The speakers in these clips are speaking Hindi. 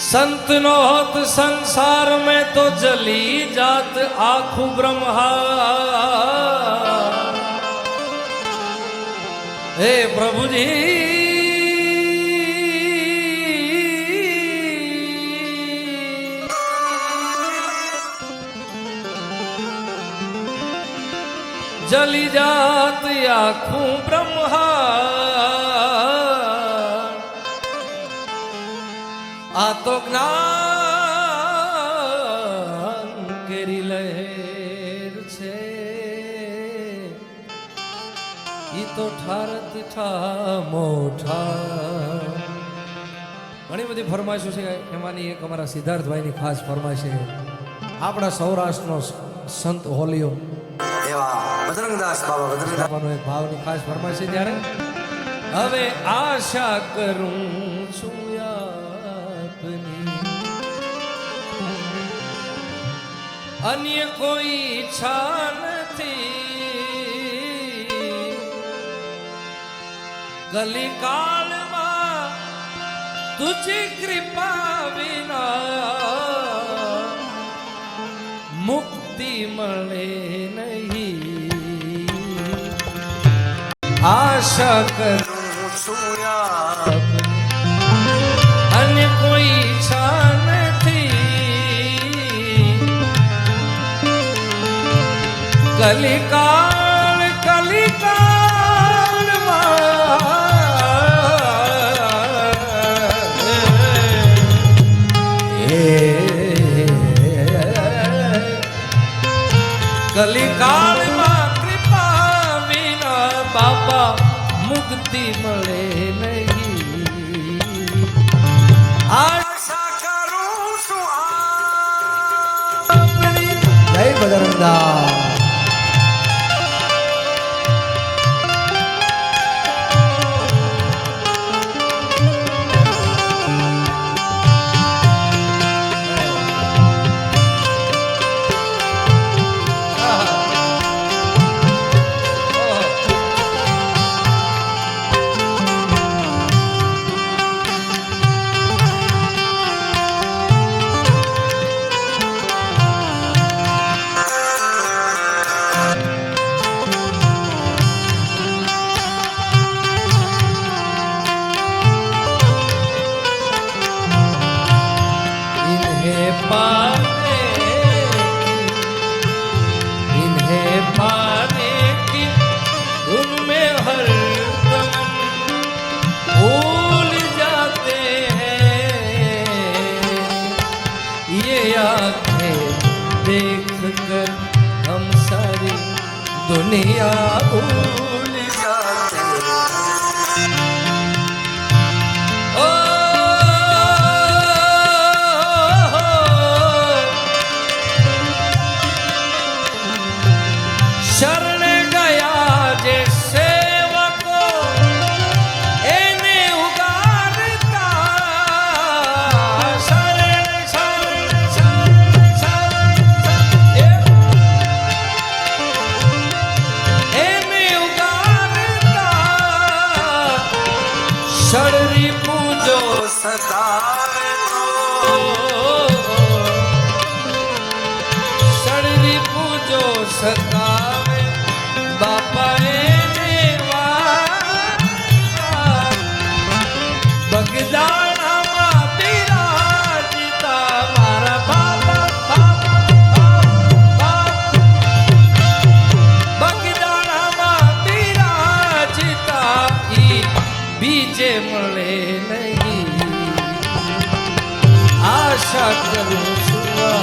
संत नो होत संसार में तो जली जात आखु ब्रह्मा। हे प्रभु जी जली जात आखु ब्रह्मा। आ तो ज्ञान केरी लहर छे ई तो ठारत ठा मोठा। ઘણી બધી ફરમાઈશો છે એમાંની એક અમારા સિદ્ધાર્થભાઈની ખાસ ફરમાઈશ છે આપણા સૌરાષ્ટ્રનો સંત હોલિયો એવા બજરંગદાસ બાબા બજરંગદાસનો એક ભાવની ખાસ ફરમાઈશ છે ત્યારે હવે આશા કરું છું अन्य कोई इच्छा नहीं गली काल तुझी कृपा विना मुक्ति मले नहीं। आशा करूं छू अन्य कोई इच्छा कलिकाल कलिकाल कलिकाल कृपा विना बाबा मुक्ति मले नहीं। आशा करूं छू आपनी। जय बजरंगदास। इन्हें पाने की उनमें हर दम भूल जाते हैं। ये आंखें देख कर हम सारी दुनिया भूल जाते हैं। शरण गया जे सेवको एने उगारता। शरण शरण शरण शरण एने उगारता। शररी पूजो सदा शररी पूजो सदा बापा बगदाना बिराजिता मारा बाबा बगदाना बिराजिता ई बीजे मले नहीं। आशा करूं छुआ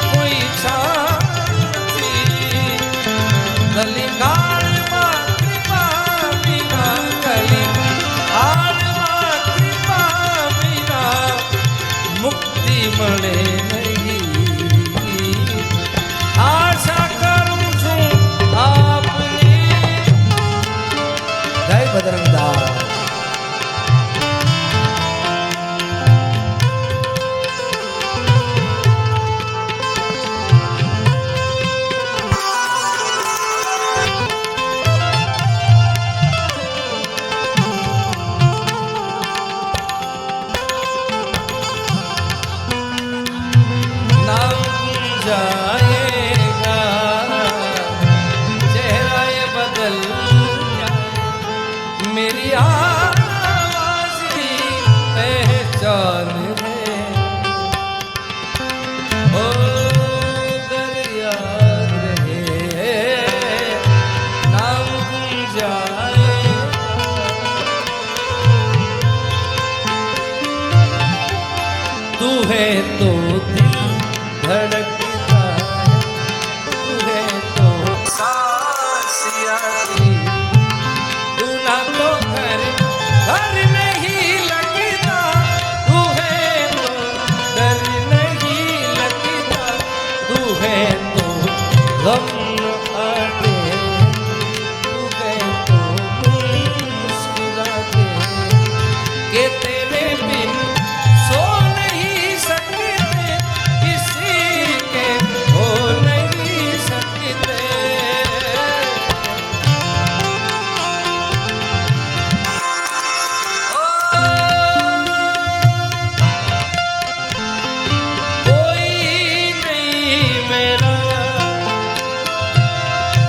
कोई इच्छा कलिकाल कृपा बिना कलिकाल कृपा बिना मुक्ति मले नहीं। आशा करूं छू आपनी। जय बजरंगदास। तू है तो दिल धड़कता है, तू है तो सासिया तू ना तो घर घर नहीं लगता, तू है तो डर नहीं लगता, तू है तो गम न आते, तू है तो मुस्कुराते कि तेरे बिन सो नहीं सकते, किसी के हो नहीं सकते। कोई नहीं मेरा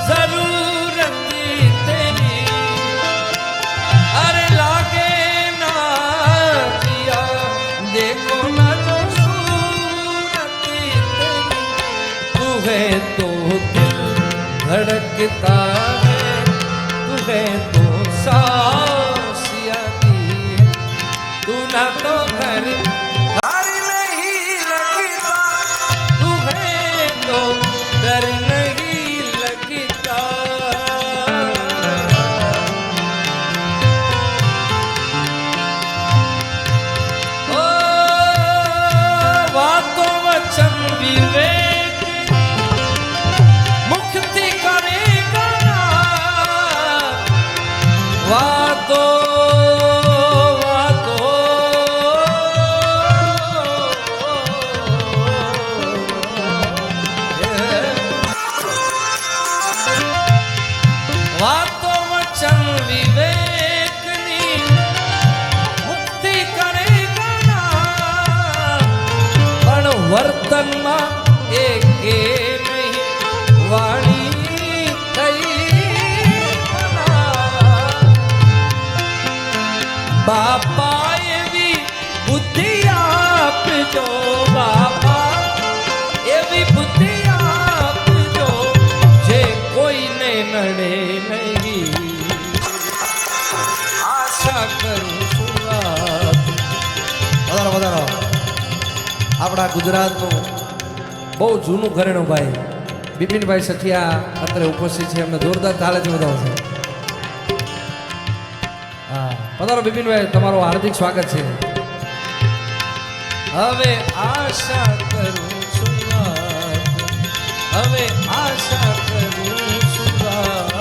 जरूरत तेरी, अरे लागे ना जिया देखो ना जो सूरत तेरी, तू है तो दिल धड़कता है, तू है तो सांस आती है, तू ना तो घर घर नहीं लगता तू है तो डर नहीं लगता। ओ वातों वचन विवेक मुक्ति करेगा ना, वातों વાતો વચન વિવેકની મુક્તિ કરેગા ના, પણ વર્તનમાં એકે નહીં વાણી થઈ મના, બાપા એવી બુદ્ધિ આપજો, બાપા એવી બુદ્ધિ આપજો જે કોઈને નડે નહીં, આશા કરું છું આપ. વધારો વધારો આપણા ગુજરાતનું બહુ જૂનું ઘરેણું ભાઈ બિપિનભાઈ સખિયા અત્યારે ઉપસ્થિત છે, એમને જોરદાર તાળીથી વધાવશે. હા પધારો બિપિનભાઈ, તમારું હાર્દિક સ્વાગત છે. હવે આશા કરું છું આપ, હવે આશા કરું છું આપ.